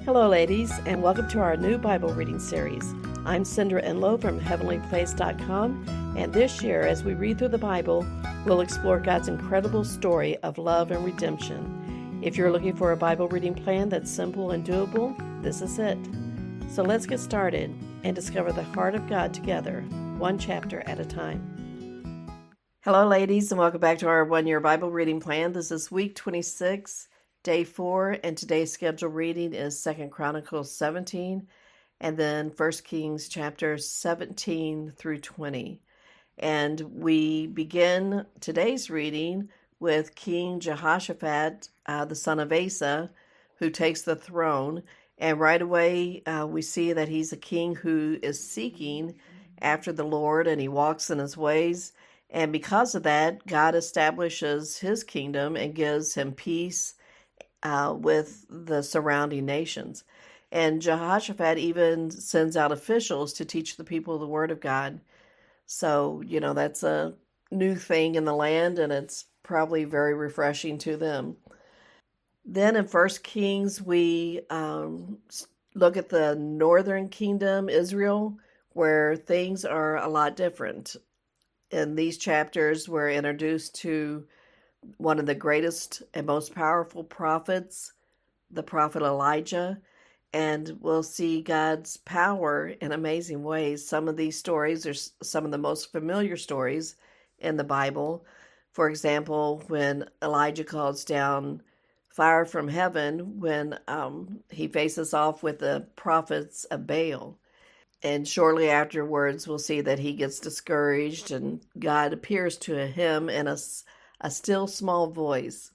Hello, ladies, and welcome to our new Bible reading series. I'm Cindra Enlow from heavenlyplace.com, and this year, as we read through the Bible, we'll explore God's incredible story of love and redemption. If you're looking for a Bible reading plan that's simple and doable, this is it. So let's get started and discover the heart of God together, one chapter at a time. Hello, ladies, and welcome back to our one-year Bible reading plan. This is week 26. Day 4, and today's scheduled reading is 2 Chronicles 17, and then 1 Kings chapters 17 through 20. And we begin today's reading with King Jehoshaphat, the son of Asa, who takes the throne. And right away, we see that he's a king who is seeking after the Lord, and he walks in his ways. And because of that, God establishes his kingdom and gives him peace with the surrounding nations. And Jehoshaphat even sends out officials to teach the people the word of God. So, that's a new thing in the land, and it's probably very refreshing to them. Then in 1 Kings, we look at the northern kingdom, Israel, where things are a lot different. In these chapters, we're introduced to one of the greatest and most powerful prophets, the prophet Elijah, and we'll see God's power in amazing ways. Some of these stories are some of the most familiar stories in the Bible. For example, when Elijah calls down fire from heaven when he faces off with the prophets of Baal. And shortly afterwards, we'll see that he gets discouraged, and God appears to him in a still small voice.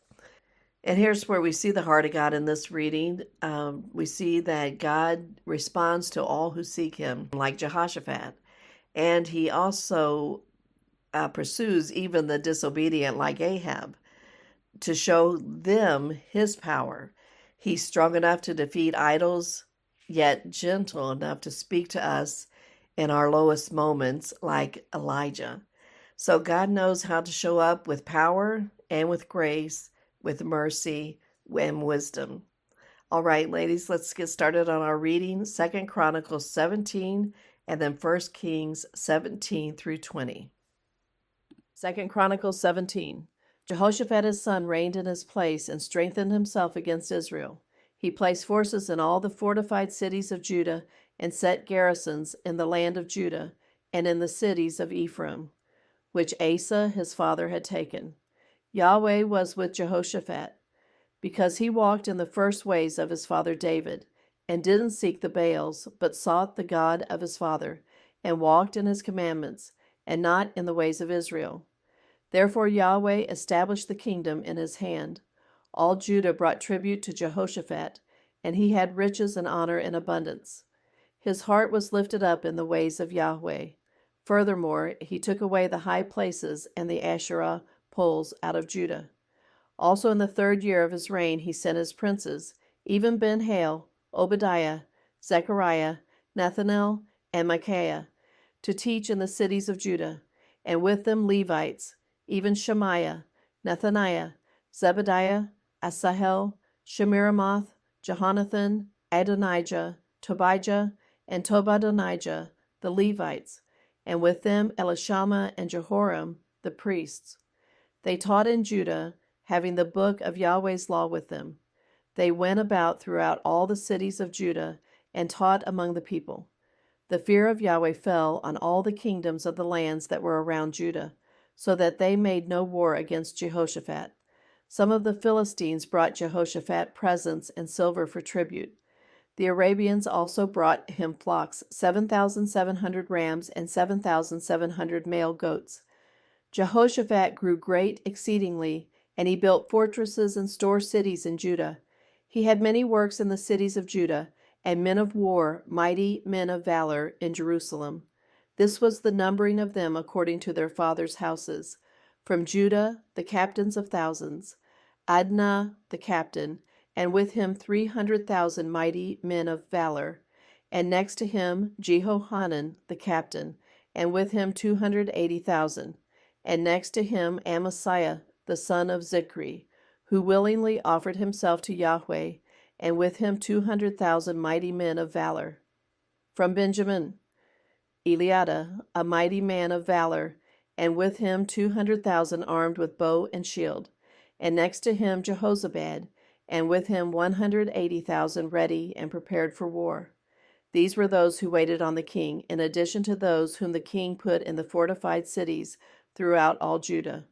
And here's where we see the heart of God in this reading. We see that God responds to all who seek him, like Jehoshaphat. And he also pursues even the disobedient, like Ahab, to show them his power. He's strong enough to defeat idols, yet gentle enough to speak to us in our lowest moments, like Elijah. So God knows how to show up with power and with grace, with mercy and wisdom. All right, ladies, let's get started on our reading. 2 Chronicles 17 and then 1 Kings 17 through 20. 2 Chronicles 17. Jehoshaphat his son reigned in his place and strengthened himself against Israel. He placed forces in all the fortified cities of Judah and set garrisons in the land of Judah and in the cities of Ephraim, which Asa his father had taken. Yahweh was with Jehoshaphat, because he walked in the first ways of his father David, and didn't seek the Baals, but sought the God of his father, and walked in his commandments, and not in the ways of Israel. Therefore Yahweh established the kingdom in his hand. All Judah brought tribute to Jehoshaphat, and he had riches and honor in abundance. His heart was lifted up in the ways of Yahweh. Furthermore, he took away the high places and the Asherah poles out of Judah. Also in the 3rd year of his reign he sent his princes, even Ben-Hail, Obadiah, Zechariah, Nethanel, and Micaiah, to teach in the cities of Judah, and with them Levites, even Shemaiah, Nethaniah, Zebediah, Asahel, Shemiramoth, Jehonathan, Adonijah, Tobijah, and Tobadonijah, the Levites, and with them Elishama and Jehoram, the priests. They taught in Judah, having the book of Yahweh's law with them. They went about throughout all the cities of Judah and taught among the people. The fear of Yahweh fell on all the kingdoms of the lands that were around Judah, so that they made no war against Jehoshaphat. Some of the Philistines brought Jehoshaphat presents and silver for tribute. The Arabians also brought him flocks, 7,700 rams and 7,700 male goats. Jehoshaphat grew great exceedingly, and he built fortresses and store cities in Judah. He had many works in the cities of Judah, and men of war, mighty men of valor, in Jerusalem. This was the numbering of them according to their fathers' houses. From Judah, the captains of thousands, Adnah the captain, and with him 300,000 mighty men of valor, and next to him Jehohanan the captain, and with him 280,000, and next to him Amasiah the son of Zichri, who willingly offered himself to Yahweh, and with him 200,000 mighty men of valor. From Benjamin, Eliada, a mighty man of valor, and with him 200,000 armed with bow and shield. And next to him Jehoshaphat, and with him 180,000 ready and prepared for war. These were those who waited on the king, in addition to those whom the king put in the fortified cities throughout all Judah.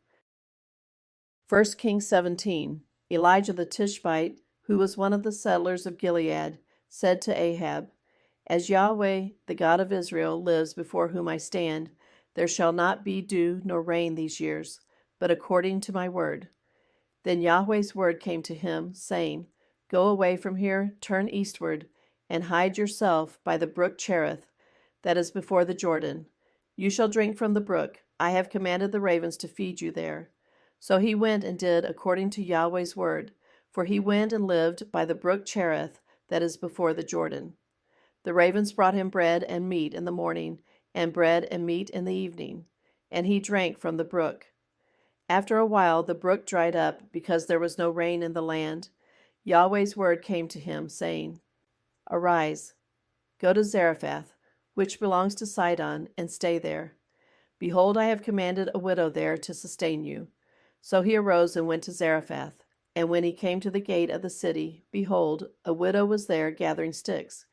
1 Kings 17. Elijah the Tishbite, who was one of the settlers of Gilead, said to Ahab, As Yahweh, the God of Israel, lives before whom I stand, there shall not be dew nor rain these years, but according to my word. Then Yahweh's word came to him, saying, Go away from here, turn eastward, and hide yourself by the brook Cherith, that is before the Jordan. You shall drink from the brook. I have commanded the ravens to feed you there. So he went and did according to Yahweh's word, for he went and lived by the brook Cherith, that is before the Jordan. The ravens brought him bread and meat in the morning, and bread and meat in the evening, and he drank from the brook. After a while the brook dried up, because there was no rain in the land. Yahweh's word came to him, saying, Arise, go to Zarephath, which belongs to Sidon, and stay there. Behold, I have commanded a widow there to sustain you. So he arose and went to Zarephath. And when he came to the gate of the city, behold, a widow was there gathering sticks.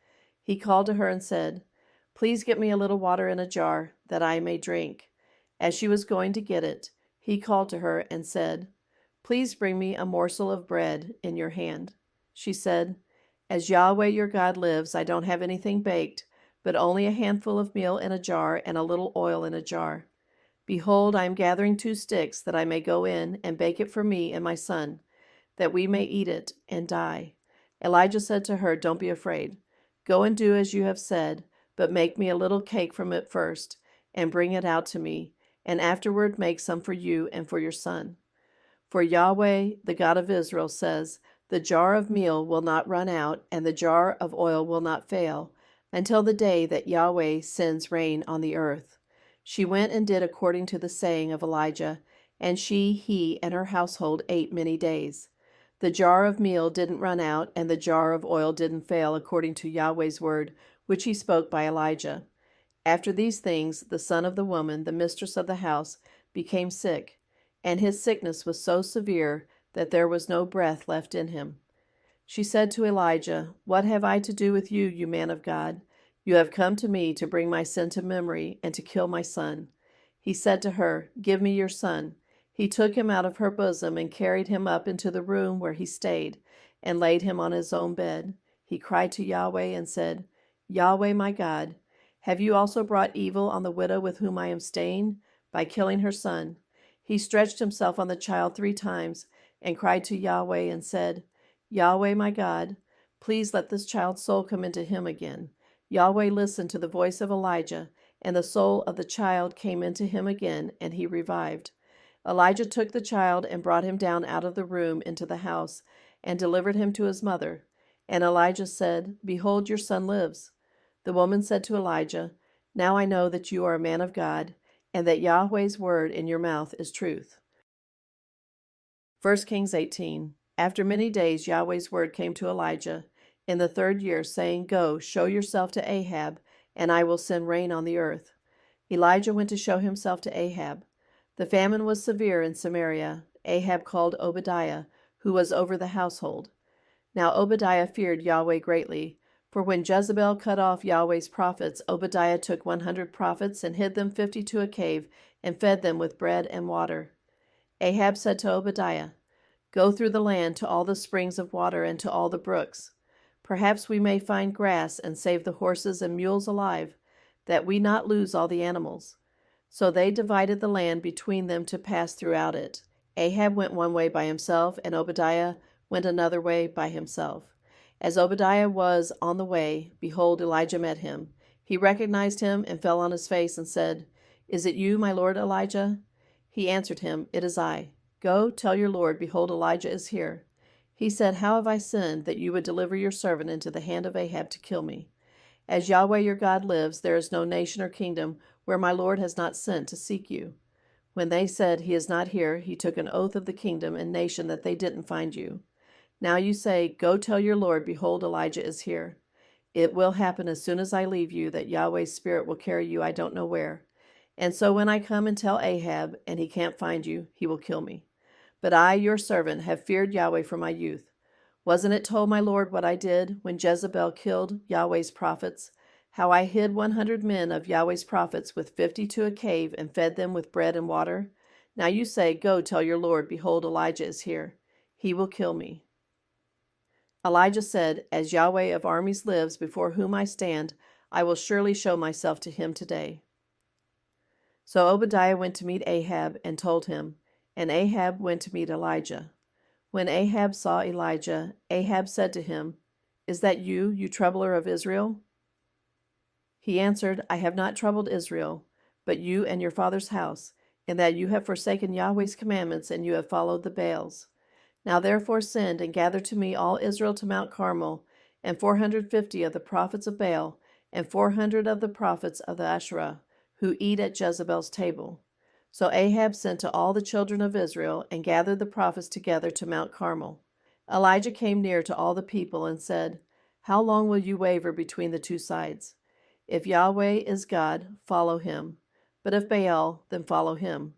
He called to her and said, Please get me a little water in a jar, that I may drink. As she was going to get it, he called to her and said, Please bring me a morsel of bread in your hand. She said, As Yahweh your God lives, I don't have anything baked, but only a handful of meal in a jar and a little oil in a jar. Behold, I am gathering 2 sticks, that I may go in and bake it for me and my son, that we may eat it and die. Elijah said to her, Don't be afraid. Go and do as you have said, but make me a little cake from it first, and bring it out to me, and afterward make some for you and for your son. For Yahweh, the God of Israel, says, The jar of meal will not run out, and the jar of oil will not fail, until the day that Yahweh sends rain on the earth. She went and did according to the saying of Elijah, and he, and her household ate many days. The jar of meal didn't run out, and the jar of oil didn't fail, according to Yahweh's word, which he spoke by Elijah. After these things, the son of the woman, the mistress of the house, became sick, and his sickness was so severe that there was no breath left in him. She said to Elijah, What have I to do with you, you man of God? You have come to me to bring my sin to memory and to kill my son. He said to her, Give me your son. He took him out of her bosom and carried him up into the room where he stayed, and laid him on his own bed. He cried to Yahweh and said, Yahweh my God, have you also brought evil on the widow with whom I am staying, by killing her son? He stretched himself on the child 3 times, and cried to Yahweh and said, Yahweh my God, please let this child's soul come into him again. Yahweh listened to the voice of Elijah, and the soul of the child came into him again, and he revived. Elijah took the child and brought him down out of the room into the house, and delivered him to his mother. And Elijah said, Behold, your son lives. The woman said to Elijah, Now I know that you are a man of God, and that Yahweh's word in your mouth is truth. 1 Kings 18. After many days Yahweh's word came to Elijah in the 3rd year, saying, Go, show yourself to Ahab, and I will send rain on the earth. Elijah went to show himself to Ahab. The famine was severe in Samaria. Ahab called Obadiah, who was over the household. Now Obadiah feared Yahweh greatly, for when Jezebel cut off Yahweh's prophets, Obadiah took 100 prophets and hid them 50 to a cave, and fed them with bread and water. Ahab said to Obadiah, Go through the land to all the springs of water and to all the brooks. Perhaps we may find grass and save the horses and mules alive, that we not lose all the animals. So they divided the land between them to pass throughout it. Ahab went one way by himself, and Obadiah went another way by himself. As Obadiah was on the way, behold, Elijah met him. He recognized him and fell on his face and said, Is it you, my lord Elijah? He answered him, It is I. Go, tell your lord, behold, Elijah is here. He said, How have I sinned, that you would deliver your servant into the hand of Ahab to kill me? As Yahweh your God lives, there is no nation or kingdom where my lord has not sent to seek you. When they said, He is not here, he took an oath of the kingdom and nation that they didn't find you. Now you say, Go tell your Lord, behold, Elijah is here. It will happen as soon as I leave you that Yahweh's Spirit will carry you I don't know where. And so when I come and tell Ahab, and he can't find you, he will kill me. But I, your servant, have feared Yahweh from my youth. Wasn't it told my Lord what I did when Jezebel killed Yahweh's prophets? How I hid 100 men of Yahweh's prophets with 50 to a cave and fed them with bread and water? Now you say, Go tell your Lord, behold, Elijah is here. He will kill me. Elijah said, As Yahweh of armies lives, before whom I stand, I will surely show myself to him today. So Obadiah went to meet Ahab and told him, and Ahab went to meet Elijah. When Ahab saw Elijah, Ahab said to him, Is that you, you troubler of Israel? He answered, I have not troubled Israel, but you and your father's house, in that you have forsaken Yahweh's commandments and you have followed the Baals. Now therefore send and gather to me all Israel to Mount Carmel, and 450 of the prophets of Baal, and 400 of the prophets of the Asherah, who eat at Jezebel's table. So Ahab sent to all the children of Israel, and gathered the prophets together to Mount Carmel. Elijah came near to all the people, and said, How long will you waver between the two sides? If Yahweh is God, follow him. But if Baal, then follow him.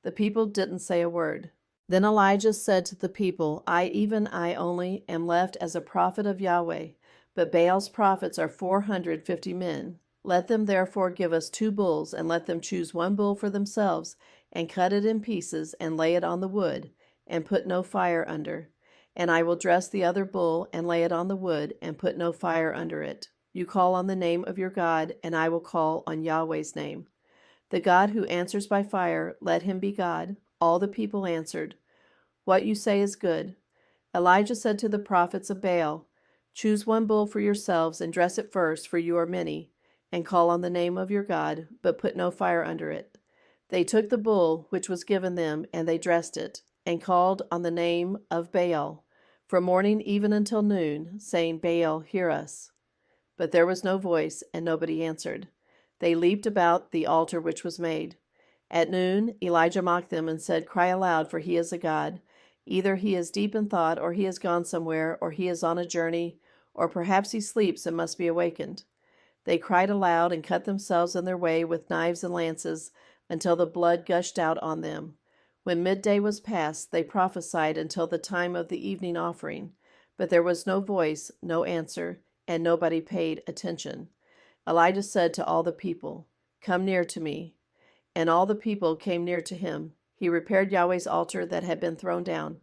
The people didn't say a word. Then Elijah said to the people, I only, am left as a prophet of Yahweh, but Baal's prophets are 450 men. Let them therefore give us 2 bulls, and let them choose 1 bull for themselves, and cut it in pieces, and lay it on the wood, and put no fire under. And I will dress the other bull, and lay it on the wood, and put no fire under it. You call on the name of your God, and I will call on Yahweh's name. The God who answers by fire, let him be God. All the people answered, What you say is good. Elijah said to the prophets of Baal, Choose 1 bull for yourselves, and dress it first, for you are many, and call on the name of your God, but put no fire under it. They took the bull which was given them, and they dressed it, and called on the name of Baal, from morning even until noon, saying, Baal, hear us. But there was no voice, and nobody answered. They leaped about the altar which was made. At noon Elijah mocked them and said, Cry aloud, for he is a god. Either he is deep in thought, or he has gone somewhere, or he is on a journey, or perhaps he sleeps and must be awakened. They cried aloud and cut themselves in their way with knives and lances until the blood gushed out on them. When midday was past, they prophesied until the time of the evening offering. But there was no voice, no answer, and nobody paid attention. Elijah said to all the people, Come near to me. And all the people came near to him. He repaired Yahweh's altar that had been thrown down.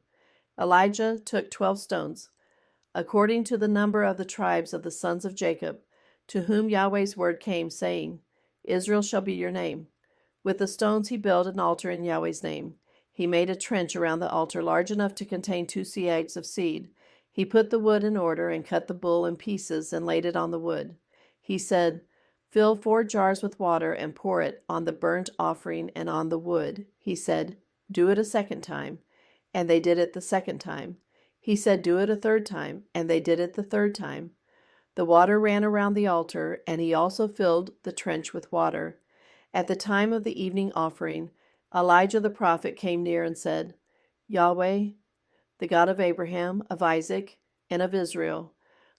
Elijah took 12 stones, according to the number of the tribes of the sons of Jacob, to whom Yahweh's word came, saying, Israel shall be your name. With the stones he built an altar in Yahweh's name. He made a trench around the altar large enough to contain 2 seahs of seed. He put the wood in order and cut the bull in pieces and laid it on the wood. He said, Fill 4 jars with water and pour it on the burnt offering and on the wood. He said, Do it a second time. And they did it the second time. He said, Do it a third time. And they did it the third time. The water ran around the altar, and he also filled the trench with water. At the time of the evening offering, Elijah the prophet came near and said, Yahweh, the God of Abraham, of Isaac, and of Israel,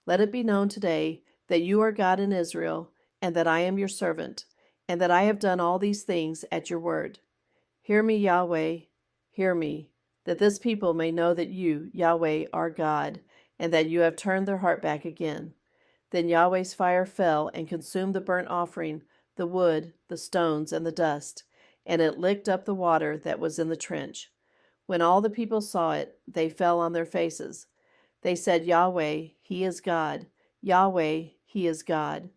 let it be known today that you are God in Israel, and that I am your servant, and that I have done all these things at your word. Hear me, Yahweh, hear me, that this people may know that you, Yahweh, are God, and that you have turned their heart back again. Then Yahweh's fire fell and consumed the burnt offering, the wood, the stones, and the dust, and it licked up the water that was in the trench. When all the people saw it, they fell on their faces. They said, Yahweh, he is God. Yahweh, he is God.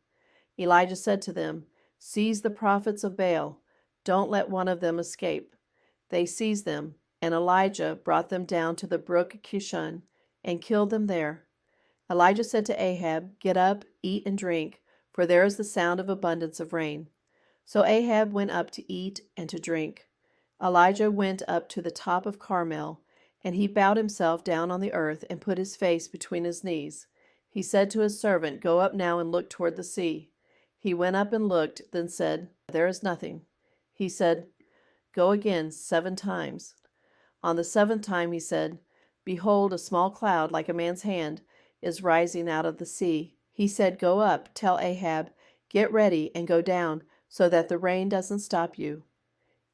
Elijah said to them, Seize the prophets of Baal. Don't let one of them escape. They seized them, and Elijah brought them down to the brook Kishon and killed them there. Elijah said to Ahab, Get up, eat and drink, for there is the sound of abundance of rain. So Ahab went up to eat and to drink. Elijah went up to the top of Carmel, and he bowed himself down on the earth and put his face between his knees. He said to his servant, Go up now and look toward the sea. He went up and looked, then said, There is nothing. He said, Go again 7 times. On the 7th time he said, Behold, a small cloud like a man's hand is rising out of the sea. He said, Go up, tell Ahab, get ready and go down, so that the rain doesn't stop you.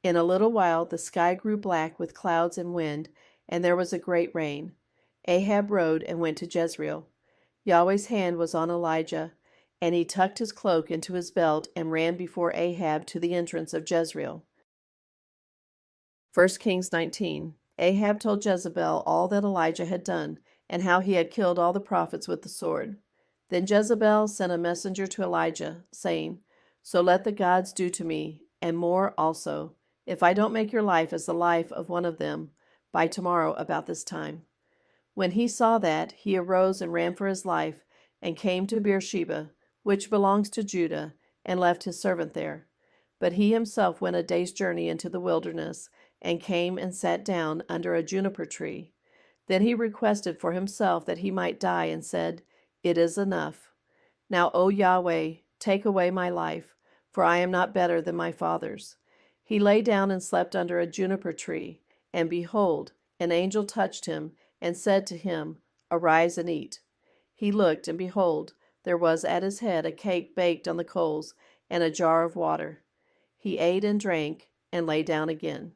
In a little while the sky grew black with clouds and wind, and there was a great rain. Ahab rode and went to Jezreel. Yahweh's hand was on Elijah, and he tucked his cloak into his belt and ran before Ahab to the entrance of Jezreel. 1 Kings 19. Ahab told Jezebel all that Elijah had done, and how he had killed all the prophets with the sword. Then Jezebel sent a messenger to Elijah, saying, So let the gods do to me, and more also, if I don't make your life as the life of one of them by tomorrow about this time. When he saw that, he arose and ran for his life, and came to Beersheba, which belongs to Judah, and left his servant there. But he himself went a day's journey into the wilderness, and came and sat down under a juniper tree. Then he requested for himself that he might die, and said, It is enough. Now, O Yahweh, take away my life, for I am not better than my fathers. He lay down and slept under a juniper tree, and behold, an angel touched him, and said to him, Arise and eat. He looked, and behold, there was at his head a cake baked on the coals, and a jar of water. He ate and drank, and lay down again.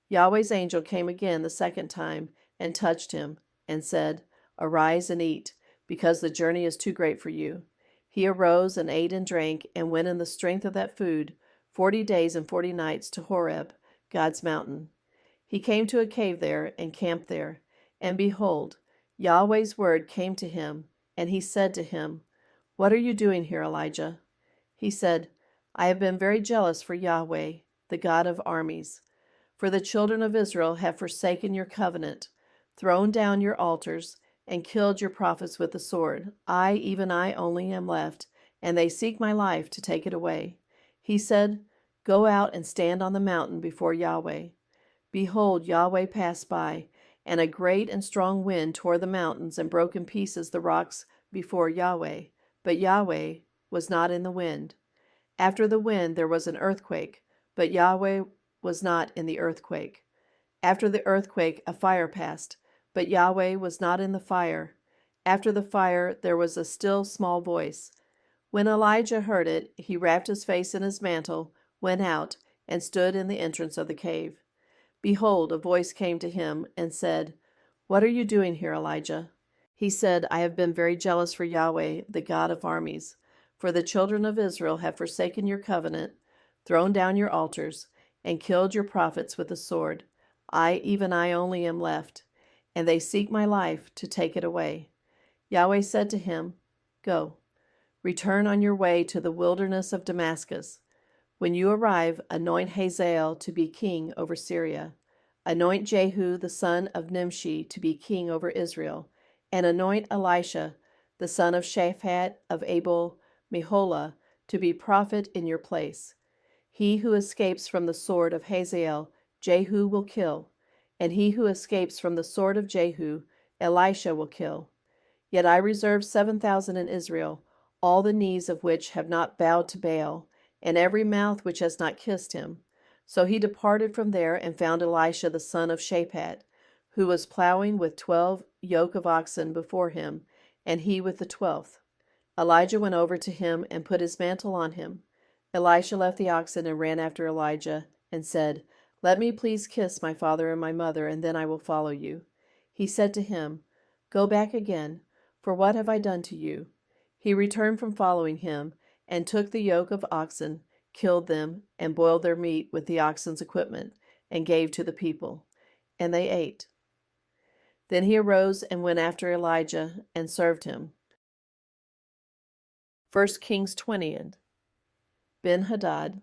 Yahweh's angel came again the second time, and touched him, and said, Arise and eat, because the journey is too great for you. He arose and ate and drank, and went in the strength of that food 40 days and 40 nights to Horeb, God's mountain. He came to a cave there, and camped there. And behold, Yahweh's word came to him, and he said to him, What are you doing here, Elijah? He said, I have been very jealous for Yahweh, the God of armies. For the children of Israel have forsaken your covenant, thrown down your altars, and killed your prophets with the sword. I, even I only am left, and they seek my life to take it away. He said, Go out and stand on the mountain before Yahweh. Behold, Yahweh passed by, and a great and strong wind tore the mountains and broke in pieces the rocks before Yahweh. But Yahweh was not in the wind. After the wind there was an earthquake, but Yahweh was not in the earthquake. After the earthquake a fire passed, but Yahweh was not in the fire. After the fire there was a still small voice. When Elijah heard it, he wrapped his face in his mantle, went out, and stood in the entrance of the cave. Behold, a voice came to him and said, What are you doing here, Elijah? He said, I have been very jealous for Yahweh, the God of armies. For the children of Israel have forsaken your covenant, thrown down your altars, and killed your prophets with the sword. I, even I only am left, and they seek my life to take it away. Yahweh said to him, Go, return on your way to the wilderness of Damascus. When you arrive, anoint Hazael to be king over Syria. Anoint Jehu the son of Nimshi to be king over Israel, and anoint Elisha the son of Shaphat of Abel-Meholah to be prophet in your place. He who escapes from the sword of Hazael, Jehu will kill, and he who escapes from the sword of Jehu, Elisha will kill. Yet I reserve 7,000 in Israel, all the knees of which have not bowed to Baal, and every mouth which has not kissed him. So he departed from there and found Elisha the son of Shaphat, who was plowing with 12 yoke of oxen before him, and he with the 12th. Elijah went over to him and put his mantle on him. Elisha left the oxen and ran after Elijah, and said, Let me please kiss my father and my mother, and then I will follow you. He said to him, Go back again, for what have I done to you? He returned from following him, and took the yoke of oxen, killed them, and boiled their meat with the oxen's equipment, and gave to the people. And they ate. Then he arose and went after Elijah, and served him. 1 Kings 20. Ben-Hadad,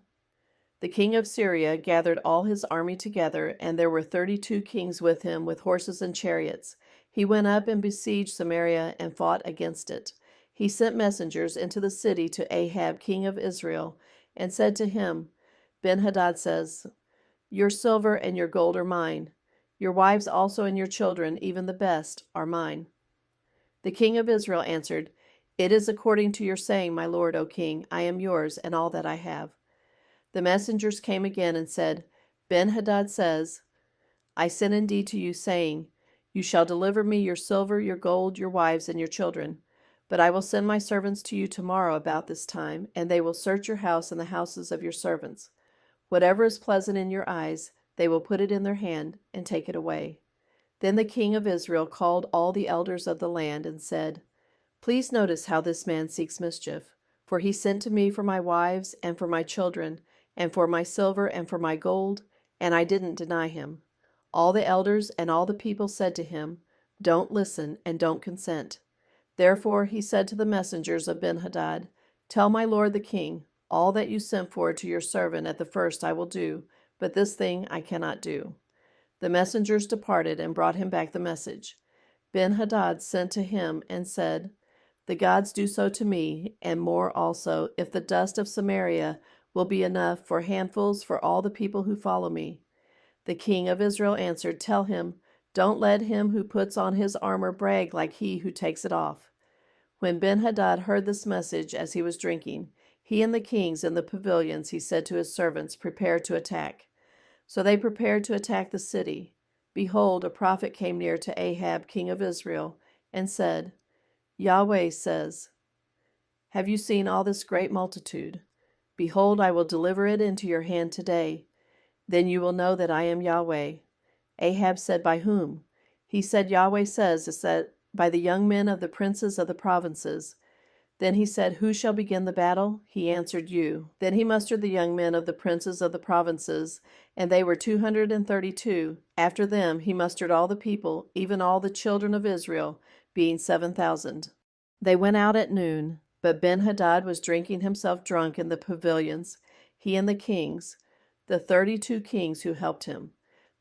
the king of Syria, gathered all his army together, and there were 32 kings with him, with horses and chariots. He went up and besieged Samaria and fought against it. He sent messengers into the city to Ahab, king of Israel, and said to him, Ben-Hadad says, Your silver and your gold are mine. Your wives also and your children, even the best, are mine. The king of Israel answered, It is according to your saying, my lord, O king. I am yours and all that I have. The messengers came again and said, Ben-Hadad says, I sent indeed to you, saying, You shall deliver me your silver, your gold, your wives, and your children. But I will send my servants to you tomorrow about this time, and they will search your house and the houses of your servants. Whatever is pleasant in your eyes, they will put it in their hand and take it away." Then the king of Israel called all the elders of the land and said, "Please notice how this man seeks mischief. For he sent to me for my wives and for my children, and for my silver and for my gold, and I didn't deny him." All the elders and all the people said to him, "Don't listen and don't consent." Therefore he said to the messengers of Benhadad, "Tell my lord the king, all that you sent for to your servant at the first I will do, but this thing I cannot do." The messengers departed and brought him back the message. Benhadad sent to him and said, "The gods do so to me, and more also, if the dust of Samaria will be enough for handfuls for all the people who follow me." The king of Israel answered, "Tell him, don't let him who puts on his armor brag like he who takes it off." When Benhadad heard this message as he was drinking, he and the kings in the pavilions, he said to his servants, "Prepare to attack." So they prepared to attack the city. Behold, a prophet came near to Ahab, king of Israel, and said, "Yahweh says, have you seen all this great multitude? Behold, I will deliver it into your hand today. Then you will know that I am Yahweh." Ahab said, "By whom?" He said, "Yahweh says, is that by the young men of the princes of the provinces." Then he said, "Who shall begin the battle?" He answered, "You." Then he mustered the young men of the princes of the provinces, and they were 232. After them he mustered all the people, even all the children of Israel, being 7,000. They went out at noon, but Benhadad was drinking himself drunk in the pavilions, he and the kings, the 32 kings who helped him.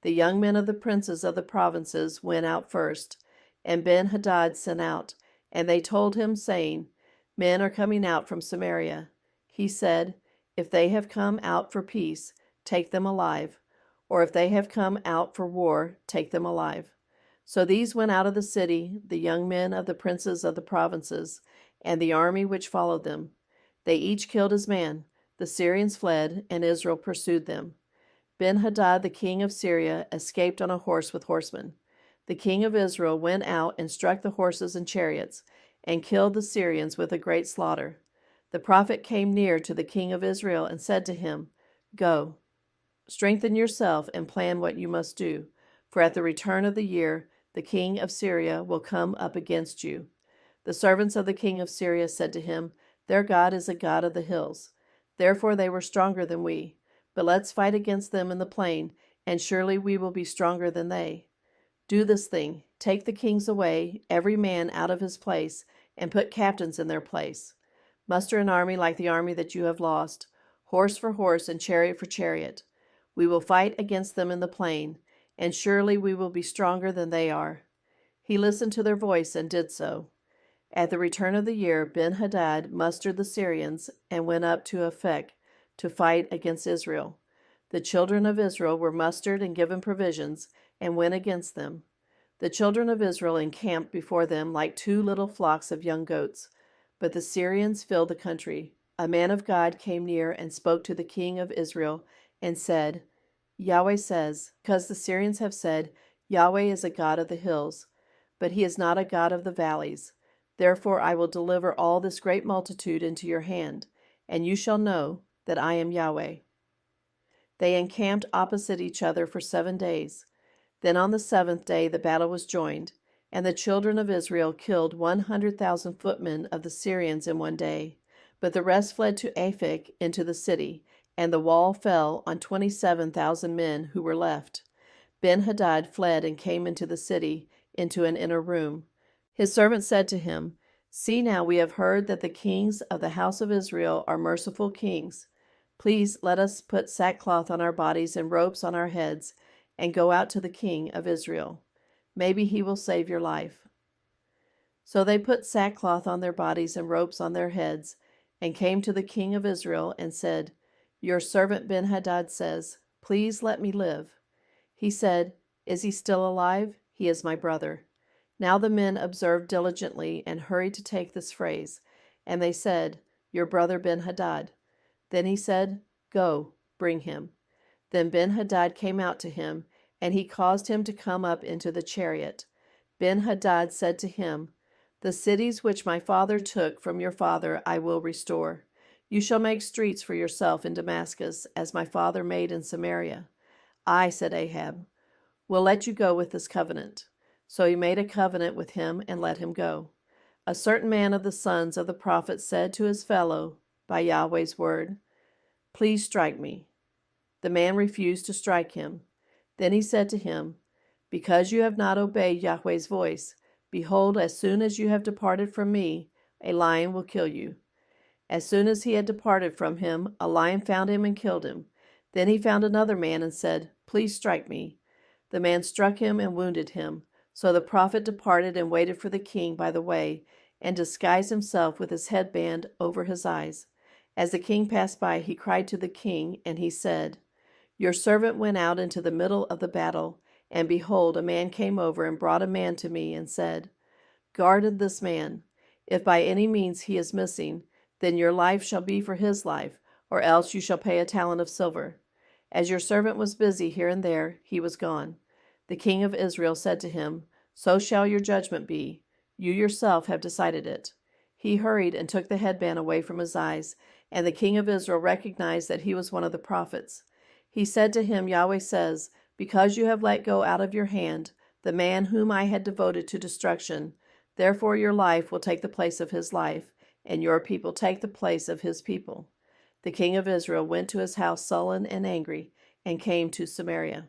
The young men of the princes of the provinces went out first, and Benhadad sent out, and they told him, saying, "Men are coming out from Samaria." He said, "If they have come out for peace, take them alive, or if they have come out for war, take them alive." So these went out of the city, the young men of the princes of the provinces, and the army which followed them. They each killed his man. The Syrians fled, and Israel pursued them. Benhadad the king of Syria escaped on a horse with horsemen. The king of Israel went out and struck the horses and chariots, and killed the Syrians with a great slaughter. The prophet came near to the king of Israel and said to him, "Go, strengthen yourself and plan what you must do, for at the return of the year the king of Syria will come up against you." The servants of the king of Syria said to him, "Their God is a God of the hills. Therefore they were stronger than we. But let's fight against them in the plain, and surely we will be stronger than they. Do this thing, take the kings away, every man out of his place, and put captains in their place. Muster an army like the army that you have lost, horse for horse and chariot for chariot. We will fight against them in the plain, and surely we will be stronger than they are." He listened to their voice and did so. At the return of the year, Benhadad mustered the Syrians and went up to Aphek to fight against Israel. The children of Israel were mustered and given provisions, and went against them. The children of Israel encamped before them like 2 little flocks of young goats. But the Syrians filled the country. A man of God came near and spoke to the king of Israel and said, "Yahweh says, because the Syrians have said, 'Yahweh is a God of the hills, but he is not a God of the valleys.' Therefore I will deliver all this great multitude into your hand, and you shall know that I am Yahweh." They encamped opposite each other for 7 days. Then on the 7th day the battle was joined, and the children of Israel killed 100,000 footmen of the Syrians in one day. But the rest fled to Aphek into the city, and the wall fell on 27,000 men who were left. Benhadad fled and came into the city, into an inner room. His servants said to him, "See now, we have heard that the kings of the house of Israel are merciful kings. Please let us put sackcloth on our bodies and ropes on our heads, and go out to the king of Israel. Maybe he will save your life." So they put sackcloth on their bodies and ropes on their heads, and came to the king of Israel and said, "Your servant Benhadad says, 'Please let me live.'" He said, "Is he still alive? He is my brother." Now the men observed diligently and hurried to take this phrase, and they said, "Your brother Benhadad." Then he said, "Go, bring him." Then Benhadad came out to him, and he caused him to come up into the chariot. Ben-Hadad said to him, "The cities which my father took from your father I will restore. You shall make streets for yourself in Damascus, as my father made in Samaria." "I," said Ahab, "will let you go with this covenant." So he made a covenant with him and let him go. A certain man of the sons of the prophets said to his fellow, by Yahweh's word, "Please strike me." The man refused to strike him. Then he said to him, "Because you have not obeyed Yahweh's voice, behold, as soon as you have departed from me, a lion will kill you." As soon as he had departed from him, a lion found him and killed him. Then he found another man and said, "Please strike me." The man struck him and wounded him. So the prophet departed and waited for the king by the way, and disguised himself with his headband over his eyes. As the king passed by, he cried to the king, and he said, "Your servant went out into the middle of the battle, and behold, a man came over and brought a man to me and said, 'Guard this man. If by any means he is missing, then your life shall be for his life, or else you shall pay a talent of silver.' As your servant was busy here and there, he was gone. The king of Israel said to him, 'So shall your judgment be. You yourself have decided it.' He hurried and took the headband away from his eyes, and the king of Israel recognized that he was one of the prophets. He said to him, 'Yahweh says, because you have let go out of your hand the man whom I had devoted to destruction, therefore your life will take the place of his life, and your people take the place of his people.' The king of Israel went to his house sullen and angry, and came to Samaria."